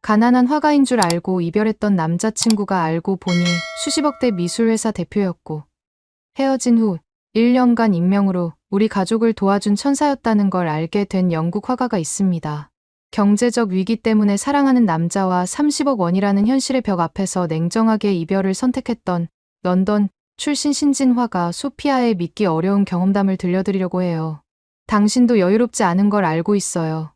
가난한 화가인 줄 알고 이별했던 남자친구가 알고 보니 수십억대 미술회사 대표였고 헤어진 후 1년간 익명으로 우리 가족을 도와준 천사였다는 걸 알게 된 영국 화가가 있습니다. 경제적 위기 때문에 사랑하는 남자와 30억 원이라는 현실의 벽 앞에서 냉정하게 이별을 선택했던 런던 출신 신진 화가 소피아의 믿기 어려운 경험담을 들려드리려고 해요. 당신도 여유롭지 않은 걸 알고 있어요.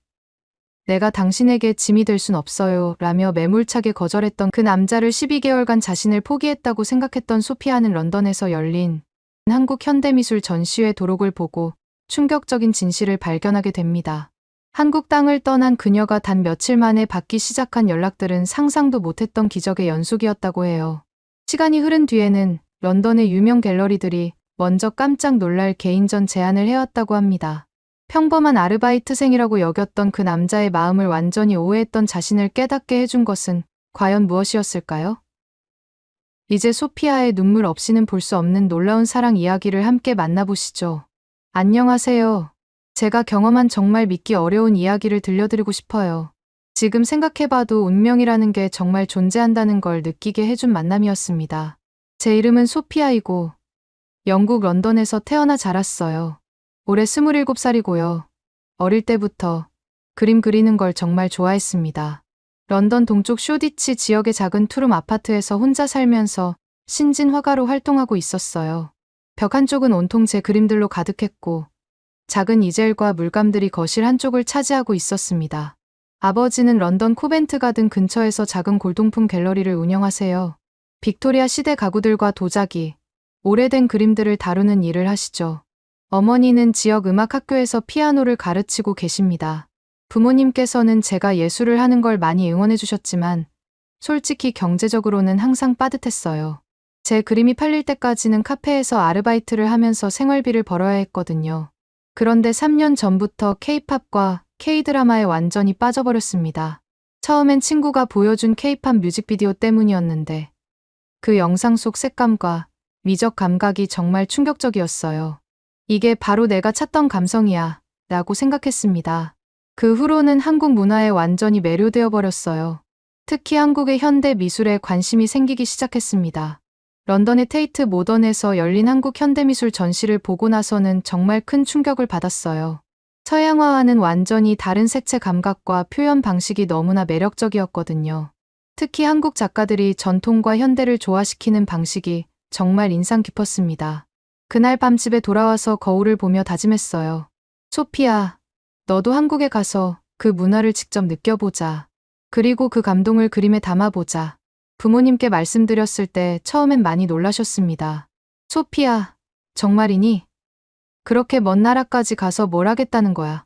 내가 당신에게 짐이 될 순 없어요. 라며 매몰차게 거절했던 그 남자를 12개월간 자신을 포기했다고 생각했던 소피아는 런던에서 열린 한국 현대미술 전시회 도록을 보고 충격적인 진실을 발견하게 됩니다. 한국 땅을 떠난 그녀가 단 며칠 만에 받기 시작한 연락들은 상상도 못했던 기적의 연속이었다고 해요. 시간이 흐른 뒤에는 런던의 유명 갤러리들이 먼저 깜짝 놀랄 개인전 제안을 해왔다고 합니다. 평범한 아르바이트생이라고 여겼던 그 남자의 마음을 완전히 오해했던 자신을 깨닫게 해준 것은 과연 무엇이었을까요? 이제 소피아의 눈물 없이는 볼 수 없는 놀라운 사랑 이야기를 함께 만나보시죠. 안녕하세요. 제가 경험한 정말 믿기 어려운 이야기를 들려드리고 싶어요. 지금 생각해봐도 운명이라는 게 정말 존재한다는 걸 느끼게 해준 만남이었습니다. 제 이름은 소피아이고 영국 런던에서 태어나 자랐어요. 올해 27살이고요. 어릴 때부터 그림 그리는 걸 정말 좋아했습니다. 런던 동쪽 쇼디치 지역의 작은 투룸 아파트에서 혼자 살면서 신진 화가로 활동하고 있었어요. 벽 한쪽은 온통 제 그림들로 가득했고 작은 이젤과 물감들이 거실 한쪽을 차지하고 있었습니다. 아버지는 런던 코벤트 가든 근처에서 작은 골동품 갤러리를 운영하세요. 빅토리아 시대 가구들과 도자기, 오래된 그림들을 다루는 일을 하시죠. 어머니는 지역 음악학교에서 피아노를 가르치고 계십니다. 부모님께서는 제가 예술을 하는 걸 많이 응원해 주셨지만 솔직히 경제적으로는 항상 빠듯했어요. 제 그림이 팔릴 때까지는 카페에서 아르바이트를 하면서 생활비를 벌어야 했거든요. 그런데 3년 전부터 K-팝과 K-드라마에 완전히 빠져버렸습니다. 처음엔 친구가 보여준 K-팝 뮤직비디오 때문이었는데 그 영상 속 색감과 미적 감각이 정말 충격적이었어요. 이게 바로 내가 찾던 감성이야 라고 생각했습니다. 그 후로는 한국 문화에 완전히 매료되어 버렸어요. 특히 한국의 현대 미술에 관심이 생기기 시작했습니다. 런던의 테이트 모던에서 열린 한국 현대미술 전시를 보고 나서는 정말 큰 충격을 받았어요. 서양화와는 완전히 다른 색채 감각과 표현 방식이 너무나 매력적이었거든요. 특히 한국 작가들이 전통과 현대를 조화시키는 방식이 정말 인상 깊었습니다. 그날 밤 집에 돌아와서 거울을 보며 다짐했어요. 소피아, 너도 한국에 가서 그 문화를 직접 느껴보자. 그리고 그 감동을 그림에 담아보자. 부모님께 말씀드렸을 때 처음엔 많이 놀라셨습니다. 소피아, 정말이니? 그렇게 먼 나라까지 가서 뭘 하겠다는 거야?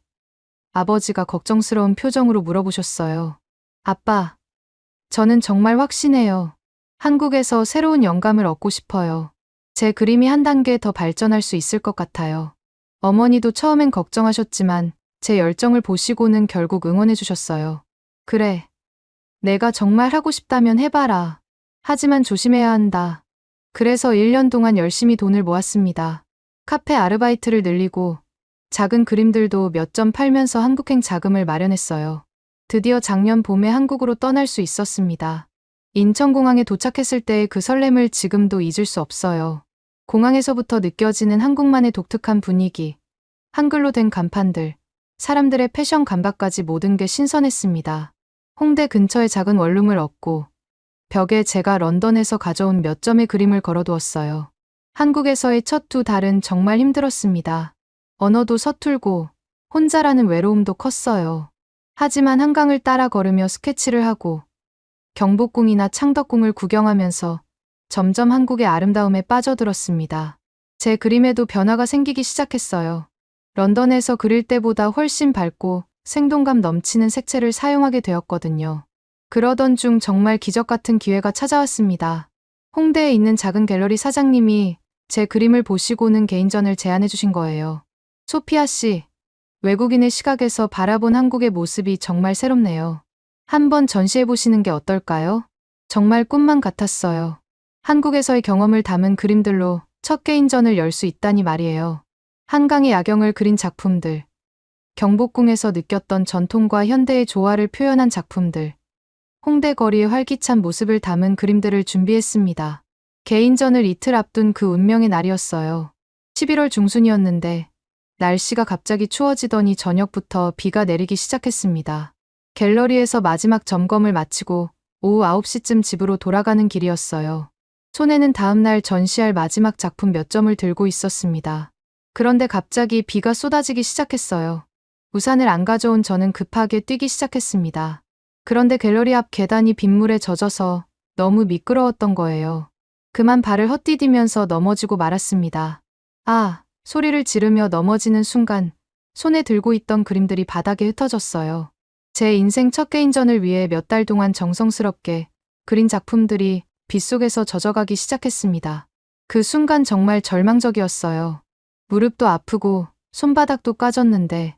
아버지가 걱정스러운 표정으로 물어보셨어요. 아빠, 저는 정말 확신해요. 한국에서 새로운 영감을 얻고 싶어요. 제 그림이 한 단계 더 발전할 수 있을 것 같아요. 어머니도 처음엔 걱정하셨지만 제 열정을 보시고는 결국 응원해 주셨어요. 그래. 내가 정말 하고 싶다면 해봐라. 하지만 조심해야 한다. 그래서 1년 동안 열심히 돈을 모았습니다. 카페 아르바이트를 늘리고 작은 그림들도 몇 점 팔면서 한국행 자금을 마련했어요. 드디어 작년 봄에 한국으로 떠날 수 있었습니다. 인천공항에 도착했을 때의 그 설렘을 지금도 잊을 수 없어요. 공항에서부터 느껴지는 한국만의 독특한 분위기, 한글로 된 간판들, 사람들의 패션 감각까지 모든 게 신선했습니다. 홍대 근처에 작은 원룸을 얻고 벽에 제가 런던에서 가져온 몇 점의 그림을 걸어두었어요. 한국에서의 첫 두 달은 정말 힘들었습니다. 언어도 서툴고 혼자라는 외로움도 컸어요. 하지만 한강을 따라 걸으며 스케치를 하고 경복궁이나 창덕궁을 구경하면서 점점 한국의 아름다움에 빠져들었습니다. 제 그림에도 변화가 생기기 시작했어요. 런던에서 그릴 때보다 훨씬 밝고 생동감 넘치는 색채를 사용하게 되었거든요. 그러던 중 정말 기적 같은 기회가 찾아왔습니다. 홍대에 있는 작은 갤러리 사장님이 제 그림을 보시고는 개인전을 제안해 주신 거예요. 소피아 씨, 외국인의 시각에서 바라본 한국의 모습이 정말 새롭네요. 한번 전시해 보시는 게 어떨까요? 정말 꿈만 같았어요. 한국에서의 경험을 담은 그림들로 첫 개인전을 열 수 있다니 말이에요. 한강의 야경을 그린 작품들, 경복궁에서 느꼈던 전통과 현대의 조화를 표현한 작품들, 홍대 거리의 활기찬 모습을 담은 그림들을 준비했습니다. 개인전을 이틀 앞둔 그 운명의 날이었어요. 11월 중순이었는데 날씨가 갑자기 추워지더니 저녁부터 비가 내리기 시작했습니다. 갤러리에서 마지막 점검을 마치고 오후 9시쯤 집으로 돌아가는 길이었어요. 손에는 다음날 전시할 마지막 작품 몇 점을 들고 있었습니다. 그런데 갑자기 비가 쏟아지기 시작했어요. 우산을 안 가져온 저는 급하게 뛰기 시작했습니다. 그런데 갤러리 앞 계단이 빗물에 젖어서 너무 미끄러웠던 거예요. 그만 발을 헛디디면서 넘어지고 말았습니다. 아, 소리를 지르며 넘어지는 순간 손에 들고 있던 그림들이 바닥에 흩어졌어요. 제 인생 첫 개인전을 위해 몇 달 동안 정성스럽게 그린 작품들이 빗속에서 젖어가기 시작했습니다. 그 순간 정말 절망적이었어요. 무릎도 아프고 손바닥도 까졌는데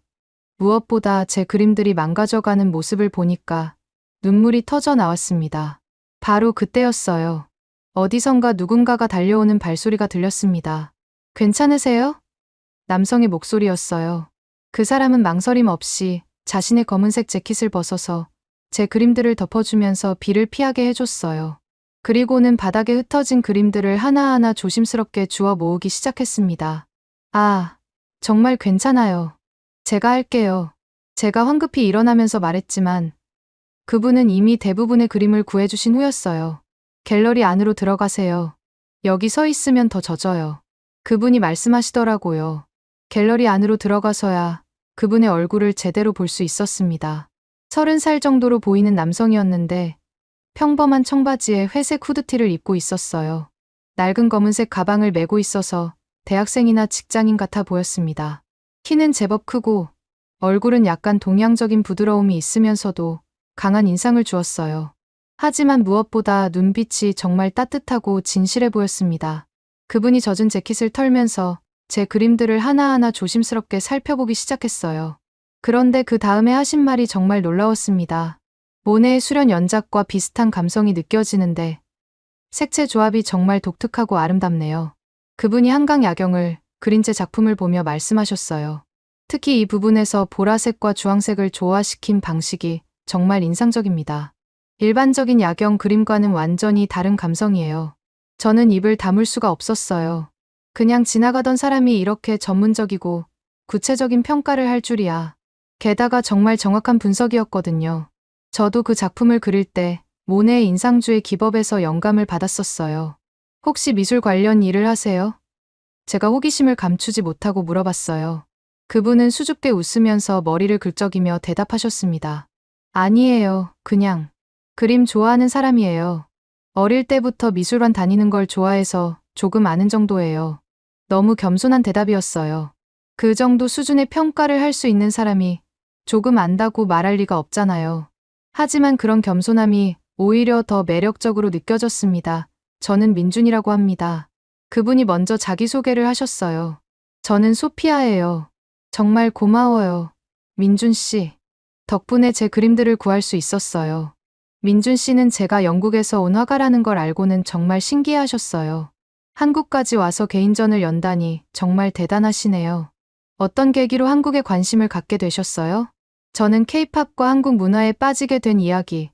무엇보다 제 그림들이 망가져가는 모습을 보니까 눈물이 터져 나왔습니다. 바로 그때였어요. 어디선가 누군가가 달려오는 발소리가 들렸습니다. 괜찮으세요? 남성의 목소리였어요. 그 사람은 망설임 없이 자신의 검은색 재킷을 벗어서 제 그림들을 덮어주면서 비를 피하게 해줬어요. 그리고는 바닥에 흩어진 그림들을 하나하나 조심스럽게 주워 모으기 시작했습니다. 아, 정말 괜찮아요. 제가 할게요. 제가 황급히 일어나면서 말했지만 그분은 이미 대부분의 그림을 구해주신 후였어요. 갤러리 안으로 들어가세요. 여기 서 있으면 더 젖어요. 그분이 말씀하시더라고요. 갤러리 안으로 들어가서야 그분의 얼굴을 제대로 볼 수 있었습니다. 30살 정도로 보이는 남성이었는데 평범한 청바지에 회색 후드티를 입고 있었어요. 낡은 검은색 가방을 메고 있어서 대학생이나 직장인 같아 보였습니다. 키는 제법 크고 얼굴은 약간 동양적인 부드러움이 있으면서도 강한 인상을 주었어요. 하지만 무엇보다 눈빛이 정말 따뜻하고 진실해 보였습니다. 그분이 젖은 재킷을 털면서 제 그림들을 하나하나 조심스럽게 살펴보기 시작했어요. 그런데 그 다음에 하신 말이 정말 놀라웠습니다. 모네의 수련 연작과 비슷한 감성이 느껴지는데 색채 조합이 정말 독특하고 아름답네요. 그분이 한강 야경을 그린 제 작품을 보며 말씀하셨어요. 특히 이 부분에서 보라색과 주황색을 조화시킨 방식이 정말 인상적입니다. 일반적인 야경 그림과는 완전히 다른 감성이에요. 저는 입을 다물 수가 없었어요. 그냥 지나가던 사람이 이렇게 전문적이고 구체적인 평가를 할 줄이야. 게다가 정말 정확한 분석이었거든요. 저도 그 작품을 그릴 때 모네의 인상주의 기법에서 영감을 받았었어요. 혹시 미술 관련 일을 하세요? 제가 호기심을 감추지 못하고 물어봤어요. 그분은 수줍게 웃으면서 머리를 긁적이며 대답하셨습니다. 아니에요. 그냥 그림 좋아하는 사람이에요. 어릴 때부터 미술관 다니는 걸 좋아해서 조금 아는 정도예요. 너무 겸손한 대답이었어요. 그 정도 수준의 평가를 할 수 있는 사람이 조금 안다고 말할 리가 없잖아요. 하지만 그런 겸손함이 오히려 더 매력적으로 느껴졌습니다. 저는 민준이라고 합니다. 그분이 먼저 자기소개를 하셨어요. 저는 소피아예요. 정말 고마워요. 민준 씨. 덕분에 제 그림들을 구할 수 있었어요. 민준 씨는 제가 영국에서 온 화가라는 걸 알고는 정말 신기해하셨어요. 한국까지 와서 개인전을 연다니 정말 대단하시네요. 어떤 계기로 한국에 관심을 갖게 되셨어요? 저는 케이팝과 한국 문화에 빠지게 된 이야기,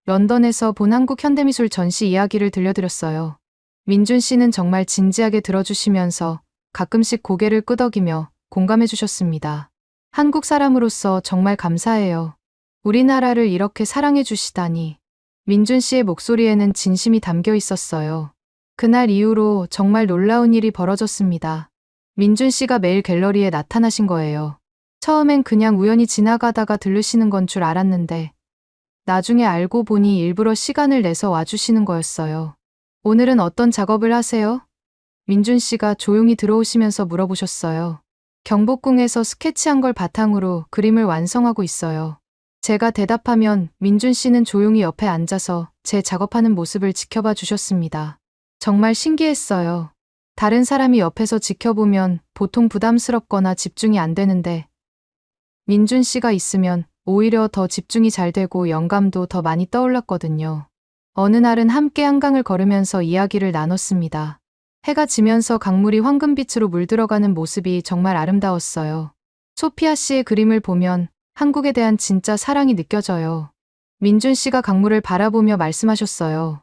런던에서 본 한국 현대미술 전시 이야기를 들려드렸어요. 민준 씨는 정말 진지하게 들어주시면서 가끔씩 고개를 끄덕이며 공감해 주셨습니다. 한국 사람으로서 정말 감사해요. 우리나라를 이렇게 사랑해 주시다니. 민준 씨의 목소리에는 진심이 담겨 있었어요. 그날 이후로 정말 놀라운 일이 벌어졌습니다. 민준 씨가 매일 갤러리에 나타나신 거예요. 처음엔 그냥 우연히 지나가다가 들르시는 건 줄 알았는데 나중에 알고 보니 일부러 시간을 내서 와주시는 거였어요. 오늘은 어떤 작업을 하세요? 민준 씨가 조용히 들어오시면서 물어보셨어요. 경복궁에서 스케치한 걸 바탕으로 그림을 완성하고 있어요. 제가 대답하면 민준 씨는 조용히 옆에 앉아서 제 작업하는 모습을 지켜봐 주셨습니다. 정말 신기했어요. 다른 사람이 옆에서 지켜보면 보통 부담스럽거나 집중이 안 되는데 민준 씨가 있으면 오히려 더 집중이 잘 되고 영감도 더 많이 떠올랐거든요. 어느 날은 함께 한강을 걸으면서 이야기를 나눴습니다. 해가 지면서 강물이 황금빛으로 물들어가는 모습이 정말 아름다웠어요. 소피아 씨의 그림을 보면 한국에 대한 진짜 사랑이 느껴져요. 민준 씨가 강물을 바라보며 말씀하셨어요.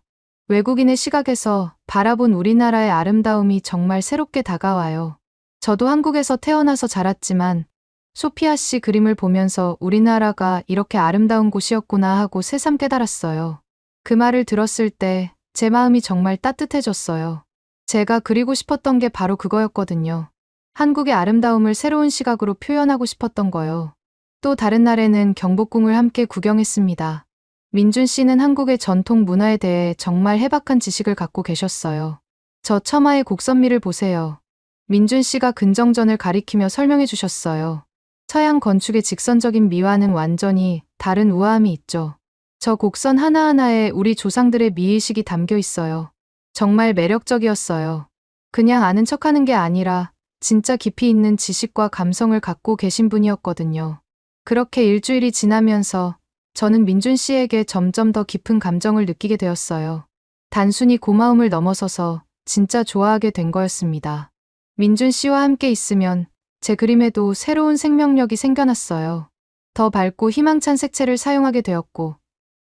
외국인의 시각에서 바라본 우리나라의 아름다움이 정말 새롭게 다가와요. 저도 한국에서 태어나서 자랐지만 소피아 씨 그림을 보면서 우리나라가 이렇게 아름다운 곳이었구나 하고 새삼 깨달았어요. 그 말을 들었을 때 제 마음이 정말 따뜻해졌어요. 제가 그리고 싶었던 게 바로 그거였거든요. 한국의 아름다움을 새로운 시각으로 표현하고 싶었던 거요. 또 다른 날에는 경복궁을 함께 구경했습니다. 민준 씨는 한국의 전통 문화에 대해 정말 해박한 지식을 갖고 계셨어요. 저 처마의 곡선미를 보세요. 민준 씨가 근정전을 가리키며 설명해 주셨어요. 서양 건축의 직선적인 미와는 완전히 다른 우아함이 있죠. 저 곡선 하나하나에 우리 조상들의 미의식이 담겨 있어요. 정말 매력적이었어요. 그냥 아는 척하는 게 아니라 진짜 깊이 있는 지식과 감성을 갖고 계신 분이었거든요. 그렇게 일주일이 지나면서 저는 민준 씨에게 점점 더 깊은 감정을 느끼게 되었어요. 단순히 고마움을 넘어서서 진짜 좋아하게 된 거였습니다. 민준 씨와 함께 있으면 제 그림에도 새로운 생명력이 생겨났어요. 더 밝고 희망찬 색채를 사용하게 되었고,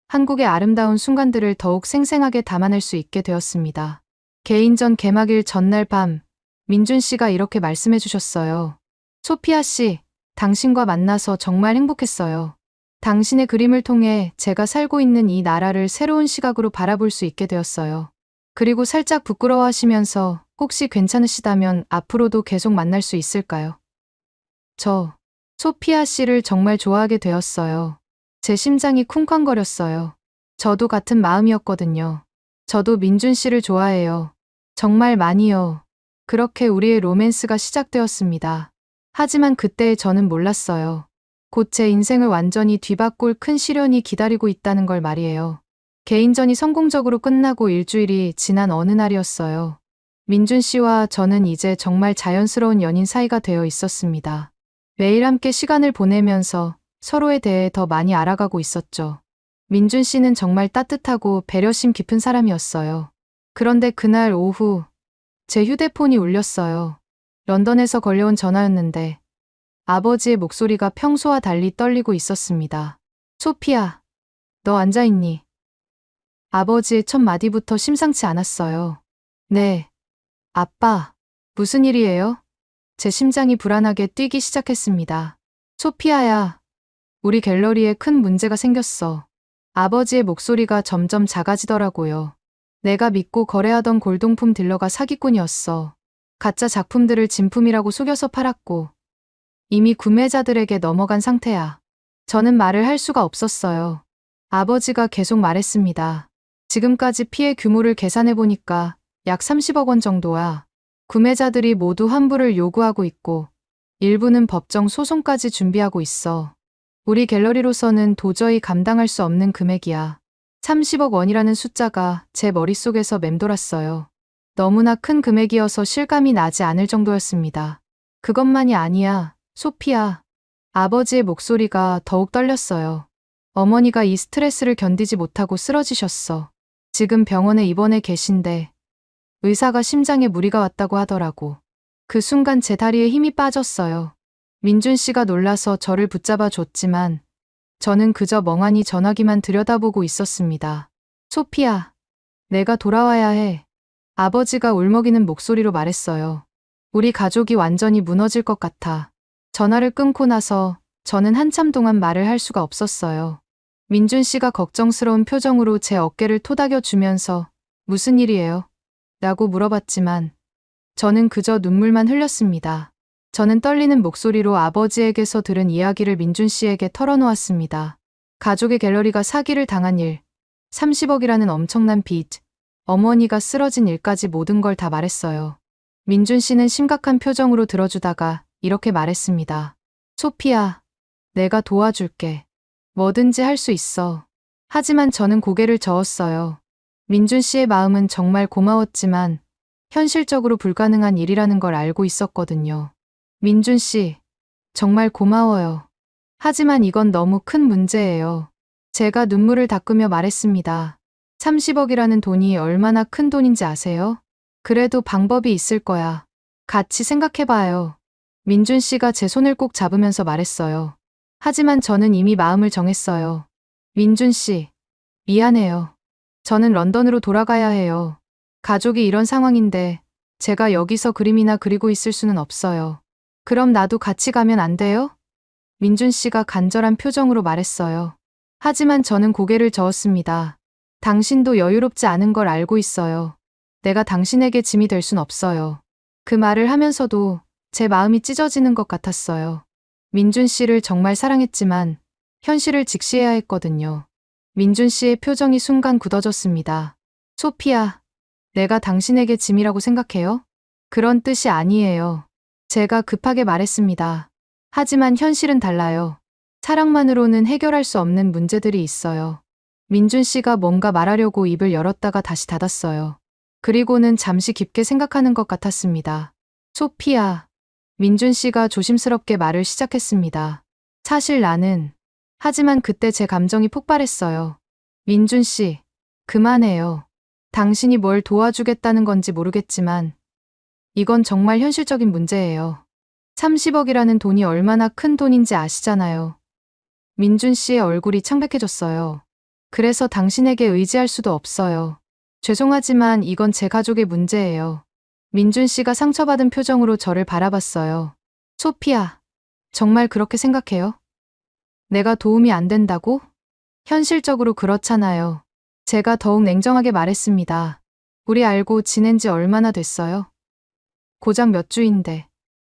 한국의 아름다운 순간들을 더욱 생생하게 담아낼 수 있게 되었습니다. 개인전 개막일 전날 밤, 민준 씨가 이렇게 말씀해 주셨어요. 소피아 씨, 당신과 만나서 정말 행복했어요. 당신의 그림을 통해 제가 살고 있는 이 나라를 새로운 시각으로 바라볼 수 있게 되었어요. 그리고 살짝 부끄러워하시면서 혹시 괜찮으시다면 앞으로도 계속 만날 수 있을까요? 저, 소피아 씨를 정말 좋아하게 되었어요. 제 심장이 쿵쾅거렸어요. 저도 같은 마음이었거든요. 저도 민준 씨를 좋아해요. 정말 많이요. 그렇게 우리의 로맨스가 시작되었습니다. 하지만 그때 저는 몰랐어요. 곧 제 인생을 완전히 뒤바꿀 큰 시련이 기다리고 있다는 걸 말이에요. 개인전이 성공적으로 끝나고 일주일이 지난 어느 날이었어요. 민준 씨와 저는 이제 정말 자연스러운 연인 사이가 되어 있었습니다. 매일 함께 시간을 보내면서 서로에 대해 더 많이 알아가고 있었죠. 민준 씨는 정말 따뜻하고 배려심 깊은 사람이었어요. 그런데 그날 오후 제 휴대폰이 울렸어요. 런던에서 걸려온 전화였는데 아버지의 목소리가 평소와 달리 떨리고 있었습니다. 소피아, 너 앉아있니? 아버지의 첫 마디부터 심상치 않았어요. 네. 아빠, 무슨 일이에요? 제 심장이 불안하게 뛰기 시작했습니다. 소피아야, 우리 갤러리에 큰 문제가 생겼어. 아버지의 목소리가 점점 작아지더라고요. 내가 믿고 거래하던 골동품 딜러가 사기꾼이었어. 가짜 작품들을 진품이라고 속여서 팔았고 이미 구매자들에게 넘어간 상태야. 저는 말을 할 수가 없었어요. 아버지가 계속 말했습니다. 지금까지 피해 규모를 계산해보니까 약 30억 원 정도야. 구매자들이 모두 환불을 요구하고 있고 일부는 법정 소송까지 준비하고 있어. 우리 갤러리로서는 도저히 감당할 수 없는 금액이야. 30억 원이라는 숫자가 제 머릿속에서 맴돌았어요. 너무나 큰 금액이어서 실감이 나지 않을 정도였습니다. 그것만이 아니야, 소피아. 아버지의 목소리가 더욱 떨렸어요. 어머니가 이 스트레스를 견디지 못하고 쓰러지셨어. 지금 병원에 입원해 계신데 의사가 심장에 무리가 왔다고 하더라고. 그 순간 제 다리에 힘이 빠졌어요. 민준 씨가 놀라서 저를 붙잡아 줬지만 저는 그저 멍하니 전화기만 들여다보고 있었습니다. 소피아, 내가 돌아와야 해. 아버지가 울먹이는 목소리로 말했어요. 우리 가족이 완전히 무너질 것 같아. 전화를 끊고 나서 저는 한참 동안 말을 할 수가 없었어요. 민준 씨가 걱정스러운 표정으로 제 어깨를 토닥여 주면서 무슨 일이에요? 라고 물어봤지만 저는 그저 눈물만 흘렸습니다. 저는 떨리는 목소리로 아버지에게서 들은 이야기를 민준 씨에게 털어놓았습니다. 가족의 갤러리가 사기를 당한 일, 30억이라는 엄청난 빚, 어머니가 쓰러진 일까지 모든 걸 다 말했어요. 민준 씨는 심각한 표정으로 들어주다가 이렇게 말했습니다. 소피아, 내가 도와줄게. 뭐든지 할 수 있어. 하지만 저는 고개를 저었어요. 민준 씨의 마음은 정말 고마웠지만 현실적으로 불가능한 일이라는 걸 알고 있었거든요. 민준 씨, 정말 고마워요. 하지만 이건 너무 큰 문제예요. 제가 눈물을 닦으며 말했습니다. 30억이라는 돈이 얼마나 큰 돈인지 아세요? 그래도 방법이 있을 거야. 같이 생각해봐요. 민준 씨가 제 손을 꼭 잡으면서 말했어요. 하지만 저는 이미 마음을 정했어요. 민준 씨, 미안해요. 저는 런던으로 돌아가야 해요. 가족이 이런 상황인데 제가 여기서 그림이나 그리고 있을 수는 없어요. 그럼 나도 같이 가면 안 돼요? 민준 씨가 간절한 표정으로 말했어요. 하지만 저는 고개를 저었습니다. 당신도 여유롭지 않은 걸 알고 있어요. 내가 당신에게 짐이 될 순 없어요. 그 말을 하면서도 제 마음이 찢어지는 것 같았어요. 민준 씨를 정말 사랑했지만 현실을 직시해야 했거든요. 민준 씨의 표정이 순간 굳어졌습니다. 소피아, 내가 당신에게 짐이라고 생각해요? 그런 뜻이 아니에요. 제가 급하게 말했습니다. 하지만 현실은 달라요. 사랑만으로는 해결할 수 없는 문제들이 있어요. 민준 씨가 뭔가 말하려고 입을 열었다가 다시 닫았어요. 그리고는 잠시 깊게 생각하는 것 같았습니다. 소피아, 민준 씨가 조심스럽게 말을 시작했습니다. 사실 나는, 하지만 그때 제 감정이 폭발했어요. 민준 씨, 그만해요. 당신이 뭘 도와주겠다는 건지 모르겠지만, 이건 정말 현실적인 문제예요. 30억이라는 돈이 얼마나 큰 돈인지 아시잖아요. 민준 씨의 얼굴이 창백해졌어요. 그래서 당신에게 의지할 수도 없어요. 죄송하지만 이건 제 가족의 문제예요. 민준 씨가 상처받은 표정으로 저를 바라봤어요. 소피아, 정말 그렇게 생각해요? 내가 도움이 안 된다고? 현실적으로 그렇잖아요. 제가 더욱 냉정하게 말했습니다. 우리 알고 지낸 지 얼마나 됐어요? 고작 몇 주인데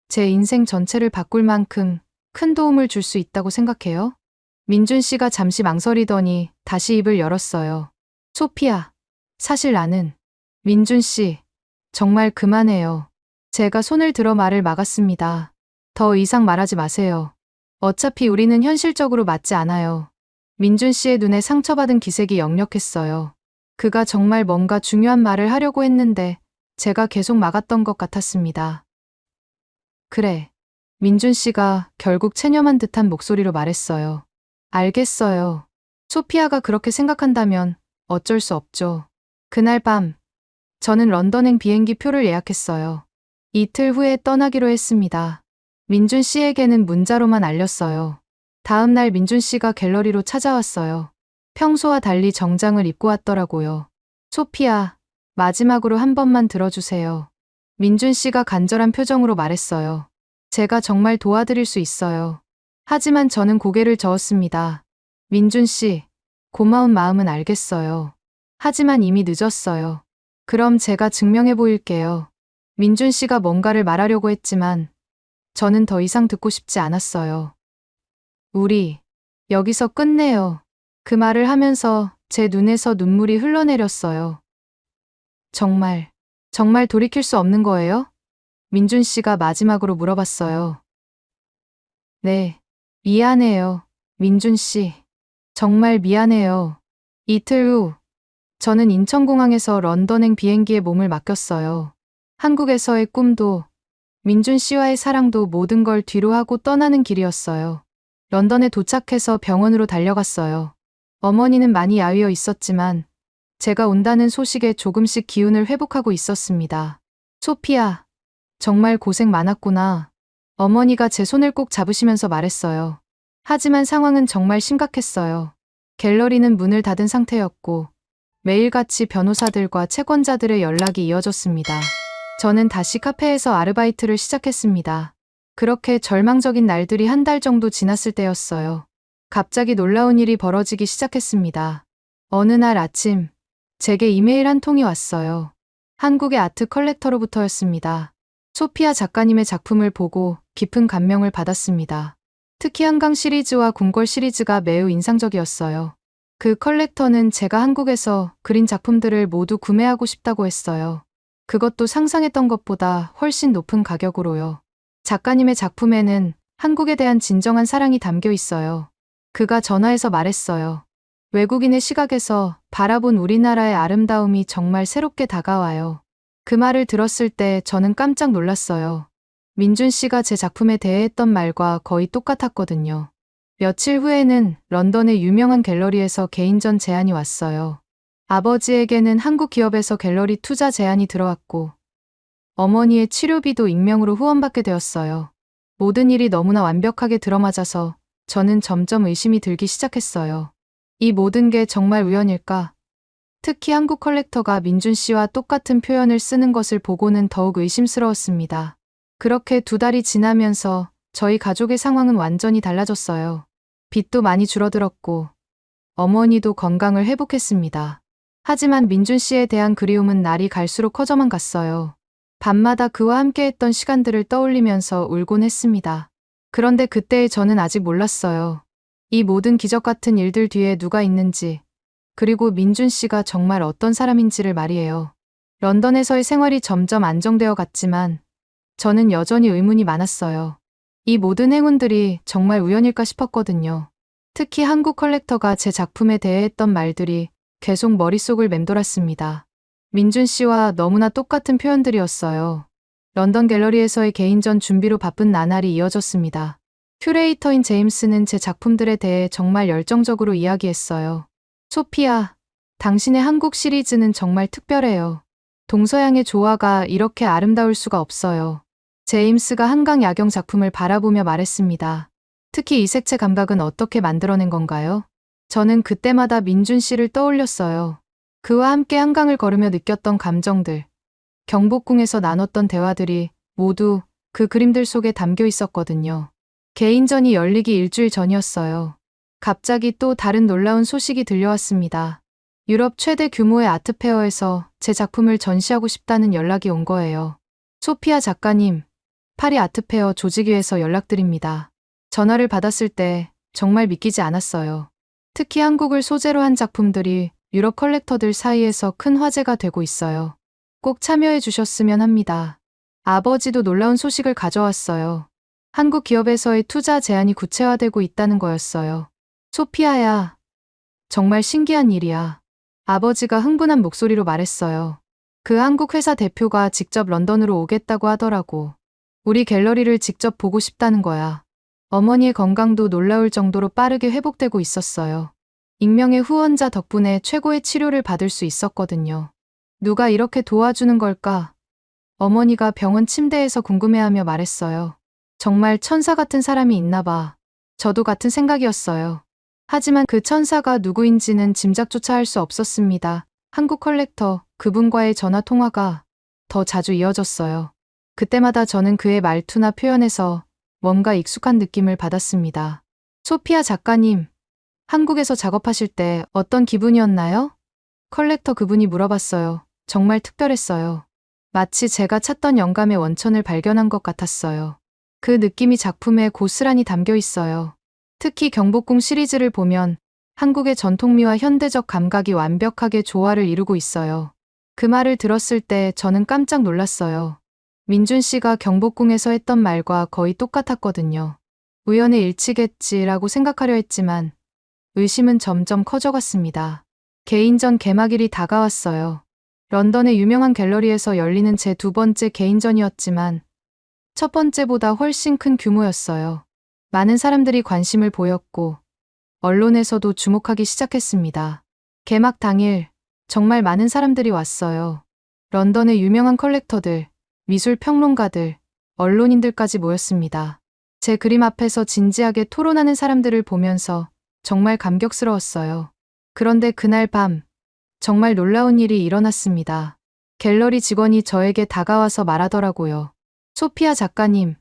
제 인생 전체를 바꿀 만큼 큰 도움을 줄 수 있다고 생각해요? 민준 씨가 잠시 망설이더니 다시 입을 열었어요. 소피아, 사실 나는, 민준 씨, 정말 그만해요. 제가 손을 들어 말을 막았습니다. 더 이상 말하지 마세요. 어차피 우리는 현실적으로 맞지 않아요. 민준 씨의 눈에 상처받은 기색이 역력했어요. 그가 정말 뭔가 중요한 말을 하려고 했는데 제가 계속 막았던 것 같았습니다. 그래. 민준 씨가 결국 체념한 듯한 목소리로 말했어요. 알겠어요. 소피아가 그렇게 생각한다면 어쩔 수 없죠. 그날 밤, 저는 런던행 비행기 표를 예약했어요. 이틀 후에 떠나기로 했습니다. 민준 씨에게는 문자로만 알렸어요. 다음 날 민준 씨가 갤러리로 찾아왔어요. 평소와 달리 정장을 입고 왔더라고요. 소피아, 마지막으로 한 번만 들어주세요. 민준 씨가 간절한 표정으로 말했어요. 제가 정말 도와드릴 수 있어요. 하지만 저는 고개를 저었습니다. 민준 씨, 고마운 마음은 알겠어요. 하지만 이미 늦었어요. 그럼 제가 증명해 보일게요. 민준 씨가 뭔가를 말하려고 했지만 저는 더 이상 듣고 싶지 않았어요. 우리 여기서 끝내요. 그 말을 하면서 제 눈에서 눈물이 흘러내렸어요. 정말 돌이킬 수 없는 거예요? 민준 씨가 마지막으로 물어봤어요. 네, 미안해요. 민준 씨, 정말 미안해요. 이틀 후, 저는 인천공항에서 런던행 비행기에 몸을 맡겼어요. 한국에서의 꿈도, 민준 씨와의 사랑도 모든 걸 뒤로 하고 떠나는 길이었어요. 런던에 도착해서 병원으로 달려갔어요. 어머니는 많이 야위어 있었지만 제가 온다는 소식에 조금씩 기운을 회복하고 있었습니다. 소피아, 정말 고생 많았구나. 어머니가 제 손을 꼭 잡으시면서 말했어요. 하지만 상황은 정말 심각했어요. 갤러리는 문을 닫은 상태였고 매일같이 변호사들과 채권자들의 연락이 이어졌습니다. 저는 다시 카페에서 아르바이트를 시작했습니다. 그렇게 절망적인 날들이 한 달 정도 지났을 때였어요. 갑자기 놀라운 일이 벌어지기 시작했습니다. 어느 날 아침, 제게 이메일 한 통이 왔어요. 한국의 아트 컬렉터로부터였습니다. 소피아 작가님의 작품을 보고 깊은 감명을 받았습니다. 특히 한강 시리즈와 궁궐 시리즈가 매우 인상적이었어요. 그 컬렉터는 제가 한국에서 그린 작품들을 모두 구매하고 싶다고 했어요. 그것도 상상했던 것보다 훨씬 높은 가격으로요. 작가님의 작품에는 한국에 대한 진정한 사랑이 담겨 있어요. 그가 전화해서 말했어요. 외국인의 시각에서 바라본 우리나라의 아름다움이 정말 새롭게 다가와요. 그 말을 들었을 때 저는 깜짝 놀랐어요. 민준 씨가 제 작품에 대해 했던 말과 거의 똑같았거든요. 며칠 후에는 런던의 유명한 갤러리에서 개인전 제안이 왔어요. 아버지에게는 한국 기업에서 갤러리 투자 제안이 들어왔고 어머니의 치료비도 익명으로 후원받게 되었어요. 모든 일이 너무나 완벽하게 들어맞아서 저는 점점 의심이 들기 시작했어요. 이 모든 게 정말 우연일까? 특히 한국 컬렉터가 민준 씨와 똑같은 표현을 쓰는 것을 보고는 더욱 의심스러웠습니다. 그렇게 2달이 지나면서 저희 가족의 상황은 완전히 달라졌어요. 빚도 많이 줄어들었고 어머니도 건강을 회복했습니다. 하지만 민준 씨에 대한 그리움은 날이 갈수록 커져만 갔어요. 밤마다 그와 함께했던 시간들을 떠올리면서 울곤 했습니다. 그런데 그때의 저는 아직 몰랐어요. 이 모든 기적 같은 일들 뒤에 누가 있는지, 그리고 민준 씨가 정말 어떤 사람인지를 말이에요. 런던에서의 생활이 점점 안정되어 갔지만 저는 여전히 의문이 많았어요. 이 모든 행운들이 정말 우연일까 싶었거든요. 특히 한국 컬렉터가 제 작품에 대해 했던 말들이 계속 머릿속을 맴돌았습니다. 민준 씨와 너무나 똑같은 표현들이었어요. 런던 갤러리에서의 개인전 준비로 바쁜 나날이 이어졌습니다. 큐레이터인 제임스는 제 작품들에 대해 정말 열정적으로 이야기했어요. 소피아, 당신의 한국 시리즈는 정말 특별해요. 동서양의 조화가 이렇게 아름다울 수가 없어요. 제임스가 한강 야경 작품을 바라보며 말했습니다. 특히 이 색채 감각은 어떻게 만들어낸 건가요? 저는 그때마다 민준 씨를 떠올렸어요. 그와 함께 한강을 걸으며 느꼈던 감정들, 경복궁에서 나눴던 대화들이 모두 그 그림들 속에 담겨 있었거든요. 개인전이 열리기 일주일 전이었어요. 갑자기 또 다른 놀라운 소식이 들려왔습니다. 유럽 최대 규모의 아트페어에서 제 작품을 전시하고 싶다는 연락이 온 거예요. 소피아 작가님, 파리 아트페어 조직위에서 연락드립니다. 전화를 받았을 때 정말 믿기지 않았어요. 특히 한국을 소재로 한 작품들이 유럽 컬렉터들 사이에서 큰 화제가 되고 있어요. 꼭 참여해 주셨으면 합니다. 아버지도 놀라운 소식을 가져왔어요. 한국 기업에서의 투자 제안이 구체화되고 있다는 거였어요. 소피아야, 정말 신기한 일이야. 아버지가 흥분한 목소리로 말했어요. 그 한국 회사 대표가 직접 런던으로 오겠다고 하더라고. 우리 갤러리를 직접 보고 싶다는 거야. 어머니의 건강도 놀라울 정도로 빠르게 회복되고 있었어요. 익명의 후원자 덕분에 최고의 치료를 받을 수 있었거든요. 누가 이렇게 도와주는 걸까? 어머니가 병원 침대에서 궁금해하며 말했어요. 정말 천사 같은 사람이 있나 봐. 저도 같은 생각이었어요. 하지만 그 천사가 누구인지는 짐작조차 할 수 없었습니다. 한국 컬렉터, 그분과의 전화 통화가 더 자주 이어졌어요. 그때마다 저는 그의 말투나 표현에서 뭔가 익숙한 느낌을 받았습니다. 소피아 작가님, 한국에서 작업하실 때 어떤 기분이었나요? 컬렉터 그분이 물어봤어요. 정말 특별했어요. 마치 제가 찾던 영감의 원천을 발견한 것 같았어요. 그 느낌이 작품에 고스란히 담겨 있어요. 특히 경복궁 시리즈를 보면 한국의 전통미와 현대적 감각이 완벽하게 조화를 이루고 있어요. 그 말을 들었을 때 저는 깜짝 놀랐어요. 민준 씨가 경복궁에서 했던 말과 거의 똑같았거든요. 우연의 일치겠지라고 생각하려 했지만 의심은 점점 커져갔습니다. 개인전 개막일이 다가왔어요. 런던의 유명한 갤러리에서 열리는 제 2번째 개인전이었지만 첫 번째보다 훨씬 큰 규모였어요. 많은 사람들이 관심을 보였고 언론에서도 주목하기 시작했습니다. 개막 당일 정말 많은 사람들이 왔어요. 런던의 유명한 컬렉터들, 미술 평론가들, 언론인들까지 모였습니다. 제 그림 앞에서 진지하게 토론하는 사람들을 보면서 정말 감격스러웠어요. 그런데 그날 밤 정말 놀라운 일이 일어났습니다. 갤러리 직원이 저에게 다가와서 말하더라고요. 소피아 작가님,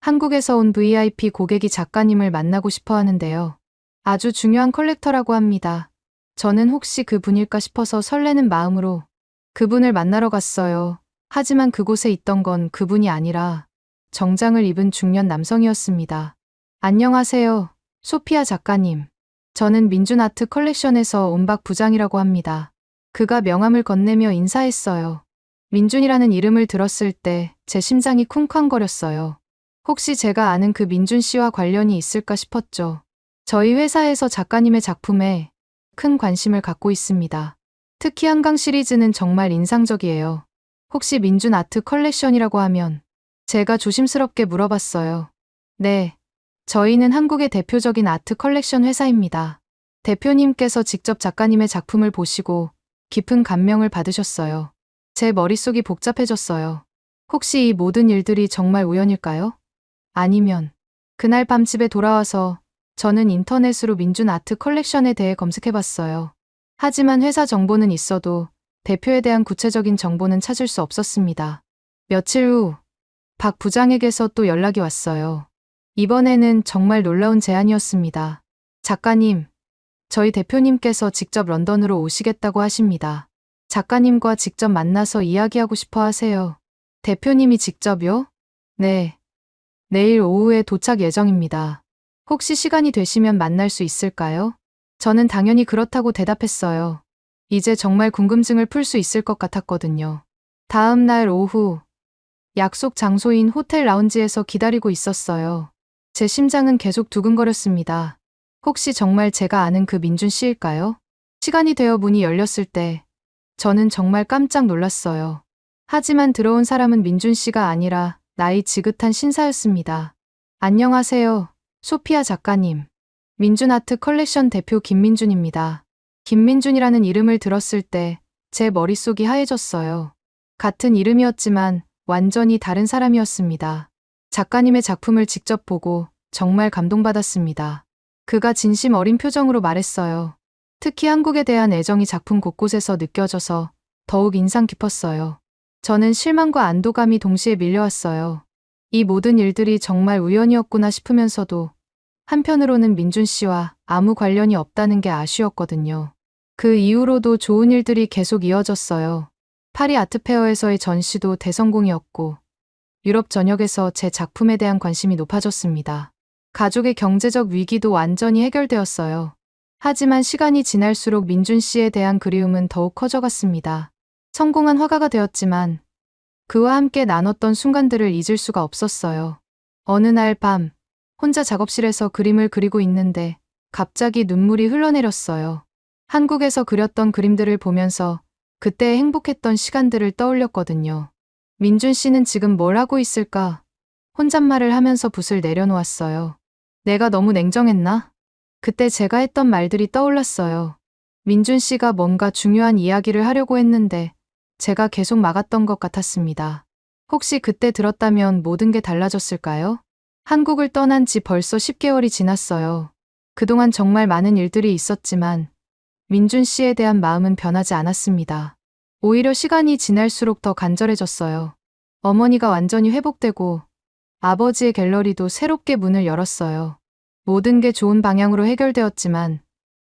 한국에서 온 VIP 고객이 작가님을 만나고 싶어 하는데요. 아주 중요한 컬렉터라고 합니다. 저는 혹시 그분일까 싶어서 설레는 마음으로 그분을 만나러 갔어요. 하지만 그곳에 있던 건 그분이 아니라 정장을 입은 중년 남성이었습니다. 안녕하세요, 소피아 작가님. 저는 민준아트 컬렉션에서 온 박 부장이라고 합니다. 그가 명함을 건네며 인사했어요. 민준이라는 이름을 들었을 때 제 심장이 쿵쾅거렸어요. 혹시 제가 아는 그 민준 씨와 관련이 있을까 싶었죠. 저희 회사에서 작가님의 작품에 큰 관심을 갖고 있습니다. 특히 한강 시리즈는 정말 인상적이에요. 혹시 민준 아트 컬렉션이라고 하면 제가 조심스럽게 물어봤어요. 네, 저희는 한국의 대표적인 아트 컬렉션 회사입니다. 대표님께서 직접 작가님의 작품을 보시고 깊은 감명을 받으셨어요. 제 머릿속이 복잡해졌어요. 혹시 이 모든 일들이 정말 우연일까요? 아니면 그날 밤 집에 돌아와서 저는 인터넷으로 민준 아트 컬렉션에 대해 검색해봤어요. 하지만 회사 정보는 있어도 대표에 대한 구체적인 정보는 찾을 수 없었습니다. 며칠 후 박 부장에게서 또 연락이 왔어요. 이번에는 정말 놀라운 제안이었습니다. 작가님, 저희 대표님께서 직접 런던으로 오시겠다고 하십니다. 작가님과 직접 만나서 이야기하고 싶어 하세요. 대표님이 직접요? 네. 내일 오후에 도착 예정입니다. 혹시 시간이 되시면 만날 수 있을까요? 저는 당연히 그렇다고 대답했어요. 이제 정말 궁금증을 풀 수 있을 것 같았거든요. 다음 날 오후, 약속 장소인 호텔 라운지에서 기다리고 있었어요. 제 심장은 계속 두근거렸습니다. 혹시 정말 제가 아는 그 민준 씨일까요? 시간이 되어 문이 열렸을 때 저는 정말 깜짝 놀랐어요. 하지만 들어온 사람은 민준 씨가 아니라 나이 지긋한 신사였습니다. 안녕하세요, 소피아 작가님. 민준 아트 컬렉션 대표 김민준입니다. 김민준이라는 이름을 들었을 때 제 머릿속이 하얘졌어요. 같은 이름이었지만 완전히 다른 사람이었습니다. 작가님의 작품을 직접 보고 정말 감동받았습니다. 그가 진심 어린 표정으로 말했어요. 특히 한국에 대한 애정이 작품 곳곳에서 느껴져서 더욱 인상 깊었어요. 저는 실망과 안도감이 동시에 밀려왔어요. 이 모든 일들이 정말 우연이었구나 싶으면서도 한편으로는 민준 씨와 아무 관련이 없다는 게 아쉬웠거든요. 그 이후로도 좋은 일들이 계속 이어졌어요. 파리 아트페어에서의 전시도 대성공이었고 유럽 전역에서 제 작품에 대한 관심이 높아졌습니다. 가족의 경제적 위기도 완전히 해결되었어요. 하지만 시간이 지날수록 민준 씨에 대한 그리움은 더욱 커져갔습니다. 성공한 화가가 되었지만 그와 함께 나눴던 순간들을 잊을 수가 없었어요. 어느 날 밤, 혼자 작업실에서 그림을 그리고 있는데 갑자기 눈물이 흘러내렸어요. 한국에서 그렸던 그림들을 보면서 그때의 행복했던 시간들을 떠올렸거든요. 민준 씨는 지금 뭘 하고 있을까? 혼잣말을 하면서 붓을 내려놓았어요. 내가 너무 냉정했나? 그때 제가 했던 말들이 떠올랐어요. 민준 씨가 뭔가 중요한 이야기를 하려고 했는데 제가 계속 막았던 것 같았습니다. 혹시 그때 들었다면 모든 게 달라졌을까요? 한국을 떠난 지 벌써 10개월이 지났어요. 그동안 정말 많은 일들이 있었지만 민준 씨에 대한 마음은 변하지 않았습니다. 오히려 시간이 지날수록 더 간절해졌어요. 어머니가 완전히 회복되고 아버지의 갤러리도 새롭게 문을 열었어요. 모든 게 좋은 방향으로 해결되었지만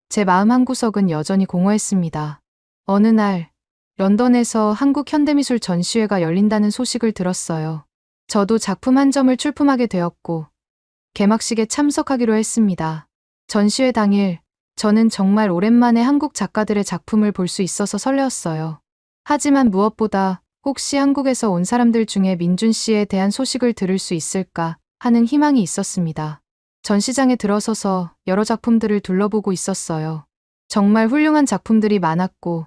제 마음 한구석은 여전히 공허했습니다. 어느 날 런던에서 한국 현대미술 전시회가 열린다는 소식을 들었어요. 저도 작품 한 점을 출품하게 되었고 개막식에 참석하기로 했습니다. 전시회 당일 저는 정말 오랜만에 한국 작가들의 작품을 볼 수 있어서 설레었어요. 하지만 무엇보다 혹시 한국에서 온 사람들 중에 민준 씨에 대한 소식을 들을 수 있을까 하는 희망이 있었습니다. 전시장에 들어서서 여러 작품들을 둘러보고 있었어요. 정말 훌륭한 작품들이 많았고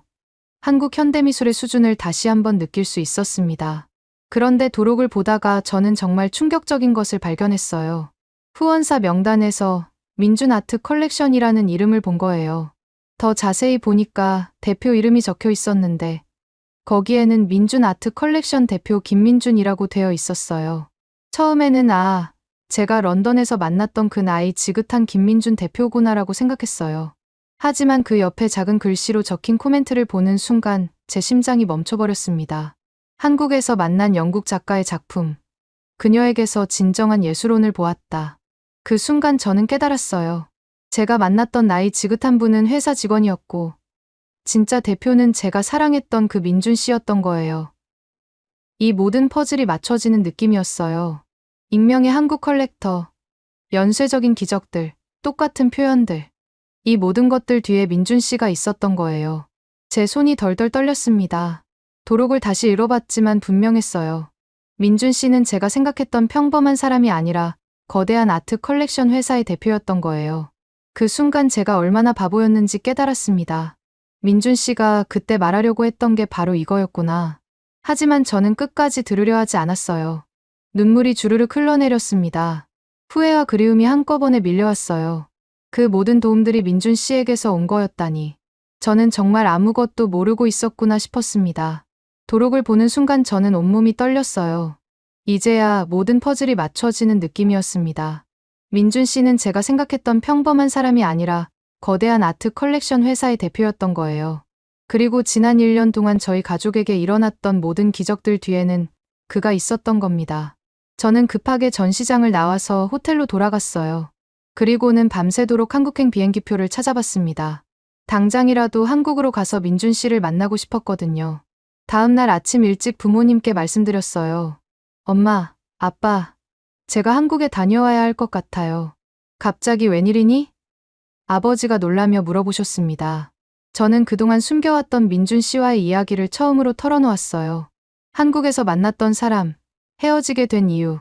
한국 현대미술의 수준을 다시 한번 느낄 수 있었습니다. 그런데 도록을 보다가 저는 정말 충격적인 것을 발견했어요. 후원사 명단에서 민준 아트 컬렉션이라는 이름을 본 거예요. 더 자세히 보니까 대표 이름이 적혀 있었는데 거기에는 민준 아트 컬렉션 대표 김민준이라고 되어 있었어요. 처음에는 제가 런던에서 만났던 그 나이 지긋한 김민준 대표구나라고 생각했어요. 하지만 그 옆에 작은 글씨로 적힌 코멘트를 보는 순간 제 심장이 멈춰버렸습니다. 한국에서 만난 영국 작가의 작품. 그녀에게서 진정한 예술혼을 보았다. 그 순간 저는 깨달았어요. 제가 만났던 나이 지긋한 분은 회사 직원이었고 진짜 대표는 제가 사랑했던 그 민준 씨였던 거예요. 이 모든 퍼즐이 맞춰지는 느낌이었어요. 익명의 한국 컬렉터, 연쇄적인 기적들, 똑같은 표현들. 이 모든 것들 뒤에 민준 씨가 있었던 거예요. 제 손이 덜덜 떨렸습니다. 도록을 다시 읽어봤지만 분명했어요. 민준 씨는 제가 생각했던 평범한 사람이 아니라 거대한 아트 컬렉션 회사의 대표였던 거예요. 그 순간 제가 얼마나 바보였는지 깨달았습니다. 민준 씨가 그때 말하려고 했던 게 바로 이거였구나. 하지만 저는 끝까지 들으려 하지 않았어요. 눈물이 주르륵 흘러내렸습니다. 후회와 그리움이 한꺼번에 밀려왔어요. 그 모든 도움들이 민준 씨에게서 온 거였다니. 저는 정말 아무것도 모르고 있었구나 싶었습니다. 도록을 보는 순간 저는 온몸이 떨렸어요. 이제야 모든 퍼즐이 맞춰지는 느낌이었습니다. 민준 씨는 제가 생각했던 평범한 사람이 아니라 거대한 아트 컬렉션 회사의 대표였던 거예요. 그리고 지난 1년 동안 저희 가족에게 일어났던 모든 기적들 뒤에는 그가 있었던 겁니다. 저는 급하게 전시장을 나와서 호텔로 돌아갔어요. 그리고는 밤새도록 한국행 비행기표를 찾아봤습니다. 당장이라도 한국으로 가서 민준 씨를 만나고 싶었거든요. 다음 날 아침 일찍 부모님께 말씀드렸어요. 엄마, 아빠, 제가 한국에 다녀와야 할 것 같아요. 갑자기 웬일이니? 아버지가 놀라며 물어보셨습니다. 저는 그동안 숨겨왔던 민준 씨와의 이야기를 처음으로 털어놓았어요. 한국에서 만났던 사람, 헤어지게 된 이유,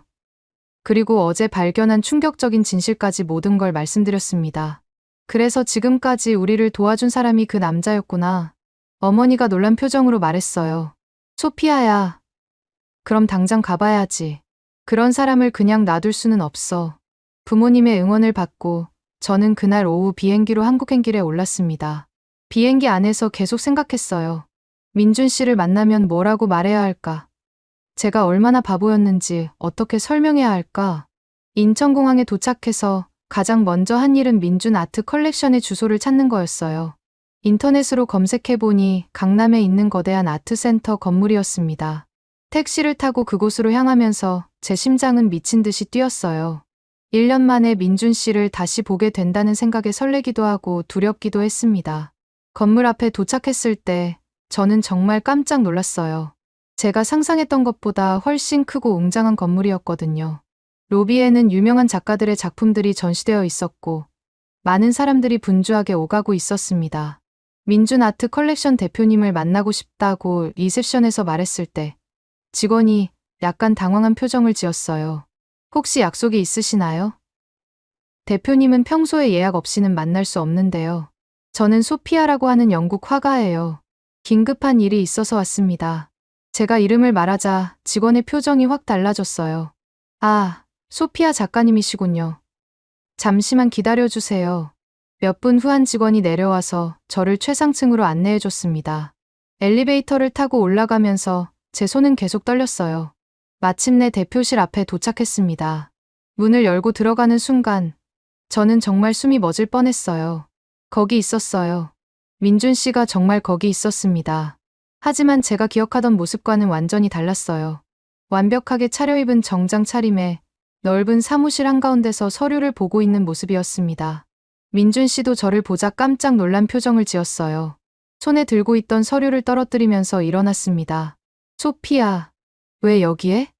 그리고 어제 발견한 충격적인 진실까지 모든 걸 말씀드렸습니다. 그래서 지금까지 우리를 도와준 사람이 그 남자였구나. 어머니가 놀란 표정으로 말했어요. 소피아야, 그럼 당장 가봐야지. 그런 사람을 그냥 놔둘 수는 없어. 부모님의 응원을 받고 저는 그날 오후 비행기로 한국행길에 올랐습니다. 비행기 안에서 계속 생각했어요. 민준 씨를 만나면 뭐라고 말해야 할까? 제가 얼마나 바보였는지 어떻게 설명해야 할까? 인천공항에 도착해서 가장 먼저 한 일은 민준 아트 컬렉션의 주소를 찾는 거였어요. 인터넷으로 검색해보니 강남에 있는 거대한 아트센터 건물이었습니다. 택시를 타고 그곳으로 향하면서 제 심장은 미친 듯이 뛰었어요. 1년 만에 민준 씨를 다시 보게 된다는 생각에 설레기도 하고 두렵기도 했습니다. 건물 앞에 도착했을 때 저는 정말 깜짝 놀랐어요. 제가 상상했던 것보다 훨씬 크고 웅장한 건물이었거든요. 로비에는 유명한 작가들의 작품들이 전시되어 있었고 많은 사람들이 분주하게 오가고 있었습니다. 민준 아트 컬렉션 대표님을 만나고 싶다고 리셉션에서 말했을 때 직원이 약간 당황한 표정을 지었어요. 혹시 약속이 있으시나요? 대표님은 평소에 예약 없이는 만날 수 없는데요. 저는 소피아라고 하는 영국 화가예요. 긴급한 일이 있어서 왔습니다. 제가 이름을 말하자 직원의 표정이 확 달라졌어요. 아, 소피아 작가님이시군요. 잠시만 기다려주세요. 몇 분 후 한 직원이 내려와서 저를 최상층으로 안내해줬습니다. 엘리베이터를 타고 올라가면서 제 손은 계속 떨렸어요. 마침내 대표실 앞에 도착했습니다. 문을 열고 들어가는 순간 저는 정말 숨이 멎을 뻔했어요. 거기 있었어요. 민준 씨가 정말 거기 있었습니다. 하지만 제가 기억하던 모습과는 완전히 달랐어요. 완벽하게 차려입은 정장 차림에 넓은 사무실 한가운데서 서류를 보고 있는 모습이었습니다. 민준 씨도 저를 보자 깜짝 놀란 표정을 지었어요. 손에 들고 있던 서류를 떨어뜨리면서 일어났습니다. 소피아, 왜 여기에?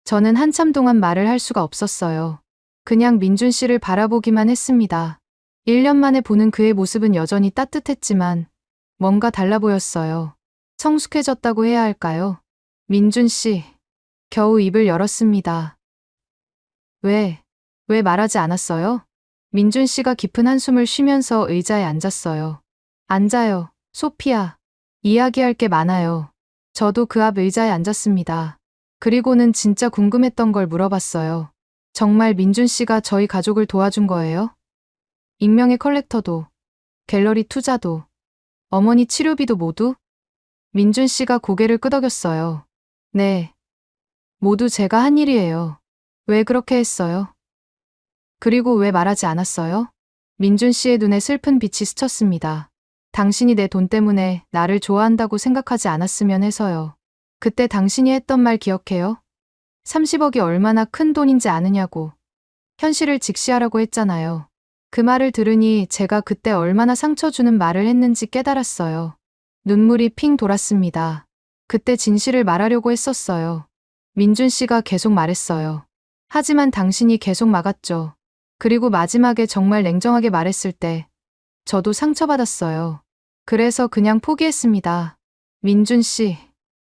저는 한참 동안 말을 할 수가 없었어요. 그냥 민준 씨를 바라보기만 했습니다. 1년 만에 보는 그의 모습은 여전히 따뜻했지만 뭔가 달라 보였어요. 성숙해졌다고 해야 할까요? 민준 씨, 겨우 입을 열었습니다. 왜 말하지 않았어요? 민준 씨가 깊은 한숨을 쉬면서 의자에 앉았어요. 앉아요, 소피아. 이야기할 게 많아요. 저도 그 앞 의자에 앉았습니다. 그리고는 진짜 궁금했던 걸 물어봤어요. 정말 민준 씨가 저희 가족을 도와준 거예요? 익명의 컬렉터도, 갤러리 투자도, 어머니 치료비도 모두? 민준 씨가 고개를 끄덕였어요. 네. 모두 제가 한 일이에요. 왜 그렇게 했어요? 그리고 왜 말하지 않았어요? 민준 씨의 눈에 슬픈 빛이 스쳤습니다. 당신이 내 돈 때문에 나를 좋아한다고 생각하지 않았으면 해서요. 그때 당신이 했던 말 기억해요? 30억이 얼마나 큰 돈인지 아느냐고. 현실을 직시하라고 했잖아요. 그 말을 들으니 제가 그때 얼마나 상처 주는 말을 했는지 깨달았어요. 눈물이 핑 돌았습니다. 그때 진실을 말하려고 했었어요. 민준 씨가 계속 말했어요. 하지만 당신이 계속 막았죠. 그리고 마지막에 정말 냉정하게 말했을 때 저도 상처받았어요. 그래서 그냥 포기했습니다. 민준 씨,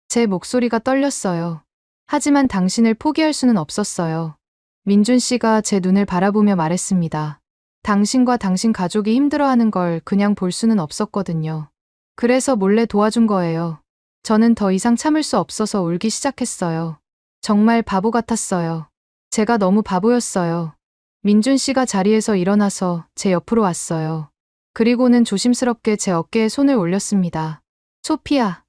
제 목소리가 떨렸어요. 하지만 당신을 포기할 수는 없었어요. 민준 씨가 제 눈을 바라보며 말했습니다. 당신과 당신 가족이 힘들어하는 걸 그냥 볼 수는 없었거든요. 그래서 몰래 도와준 거예요. 저는 더 이상 참을 수 없어서 울기 시작했어요. 정말 바보 같았어요. 제가 너무 바보였어요. 민준 씨가 자리에서 일어나서 제 옆으로 왔어요. 그리고는 조심스럽게 제 어깨에 손을 올렸습니다. 소피아,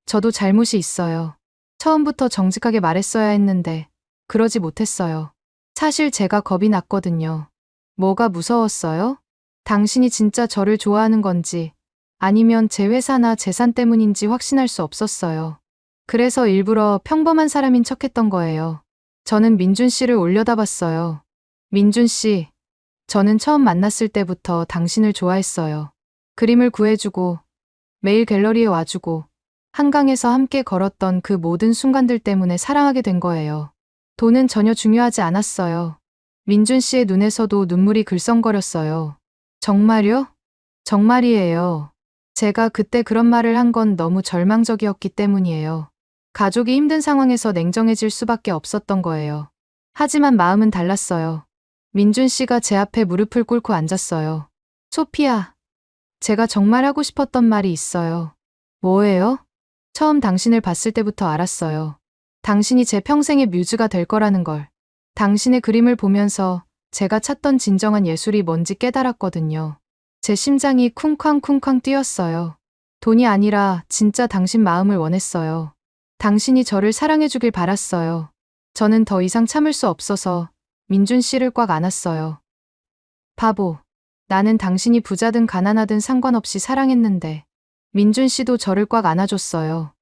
저도 잘못이 있어요. 처음부터 정직하게 말했어야 했는데 그러지 못했어요. 사실 제가 겁이 났거든요. 뭐가 무서웠어요? 당신이 진짜 저를 좋아하는 건지 아니면 제 회사나 재산 때문인지 확신할 수 없었어요. 그래서 일부러 평범한 사람인 척했던 거예요. 저는 민준 씨를 올려다봤어요. 민준 씨, 저는 처음 만났을 때부터 당신을 좋아했어요. 그림을 구해주고 매일 갤러리에 와주고 한강에서 함께 걸었던 그 모든 순간들 때문에 사랑하게 된 거예요. 돈은 전혀 중요하지 않았어요. 민준 씨의 눈에서도 눈물이 글썽거렸어요. 정말요? 정말이에요. 제가 그때 그런 말을 한 건 너무 절망적이었기 때문이에요. 가족이 힘든 상황에서 냉정해질 수밖에 없었던 거예요. 하지만 마음은 달랐어요. 민준 씨가 제 앞에 무릎을 꿇고 앉았어요. 소피아, 제가 정말 하고 싶었던 말이 있어요. 뭐예요? 처음 당신을 봤을 때부터 알았어요. 당신이 제 평생의 뮤즈가 될 거라는 걸. 당신의 그림을 보면서 제가 찾던 진정한 예술이 뭔지 깨달았거든요. 제 심장이 쿵쾅쿵쾅 뛰었어요. 돈이 아니라 진짜 당신 마음을 원했어요. 당신이 저를 사랑해주길 바랐어요. 저는 더 이상 참을 수 없어서 민준 씨를 꽉 안았어요. 바보. 나는 당신이 부자든 가난하든 상관없이 사랑했는데. 민준 씨도 저를 꽉 안아줬어요.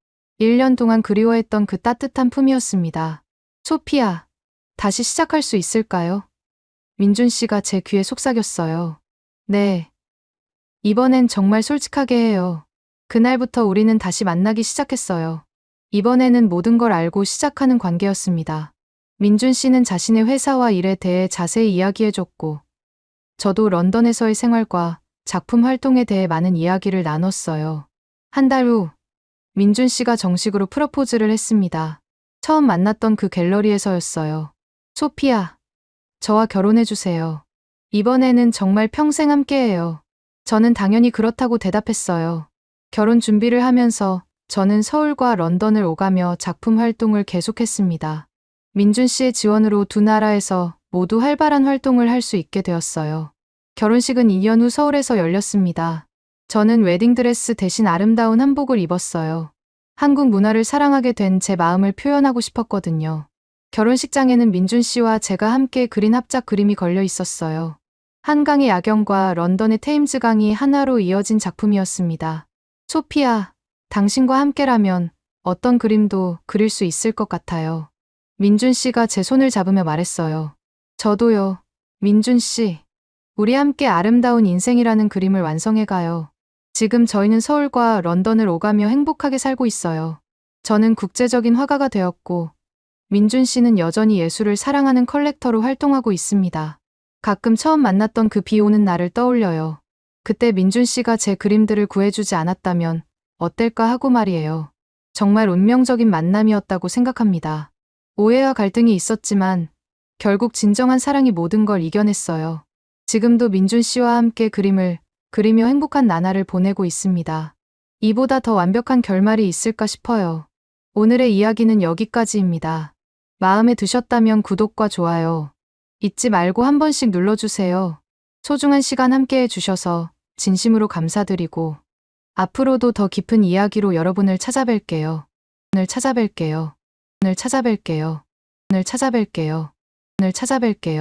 1년 동안 그리워했던 그 따뜻한 품이었습니다. 소피아, 다시 시작할 수 있을까요? 민준 씨가 제 귀에 속삭였어요. 네. 이번엔 정말 솔직하게 해요. 그날부터 우리는 다시 만나기 시작했어요. 이번에는 모든 걸 알고 시작하는 관계였습니다. 민준 씨는 자신의 회사와 일에 대해 자세히 이야기해줬고, 저도 런던에서의 생활과 작품 활동에 대해 많은 이야기를 나눴어요. 한 달 후, 민준 씨가 정식으로 프러포즈를 했습니다. 처음 만났던 그 갤러리에서였어요. 소피아, 저와 결혼해주세요. 이번에는 정말 평생 함께해요. 저는 당연히 그렇다고 대답했어요. 결혼 준비를 하면서 저는 서울과 런던을 오가며 작품 활동을 계속했습니다. 민준 씨의 지원으로 두 나라에서 모두 활발한 활동을 할 수 있게 되었어요. 결혼식은 2년 후 서울에서 열렸습니다. 저는 웨딩드레스 대신 아름다운 한복을 입었어요. 한국 문화를 사랑하게 된 제 마음을 표현하고 싶었거든요. 결혼식장에는 민준 씨와 제가 함께 그린 합작 그림이 걸려 있었어요. 한강의 야경과 런던의 테임즈강이 하나로 이어진 작품이었습니다. 소피아, 당신과 함께라면 어떤 그림도 그릴 수 있을 것 같아요. 민준 씨가 제 손을 잡으며 말했어요. 저도요. 민준 씨. 우리 함께 아름다운 인생이라는 그림을 완성해가요. 지금 저희는 서울과 런던을 오가며 행복하게 살고 있어요. 저는 국제적인 화가가 되었고, 민준 씨는 여전히 예술을 사랑하는 컬렉터로 활동하고 있습니다. 가끔 처음 만났던 그 비 오는 날을 떠올려요. 그때 민준 씨가 제 그림들을 구해주지 않았다면 어떨까 하고 말이에요. 정말 운명적인 만남이었다고 생각합니다. 오해와 갈등이 있었지만 결국 진정한 사랑이 모든 걸 이겨냈어요. 지금도 민준 씨와 함께 그림을 그리며 행복한 나날을 보내고 있습니다. 이보다 더 완벽한 결말이 있을까 싶어요. 오늘의 이야기는 여기까지입니다. 마음에 드셨다면 구독과 좋아요 잊지 말고 한 번씩 눌러주세요. 소중한 시간 함께 해주셔서 진심으로 감사드리고 앞으로도 더 깊은 이야기로 여러분을 찾아뵐게요. 오늘 찾아뵐게요. 오늘 찾아뵐게요. 오늘 찾아뵐게요. 오늘 찾아뵐게요.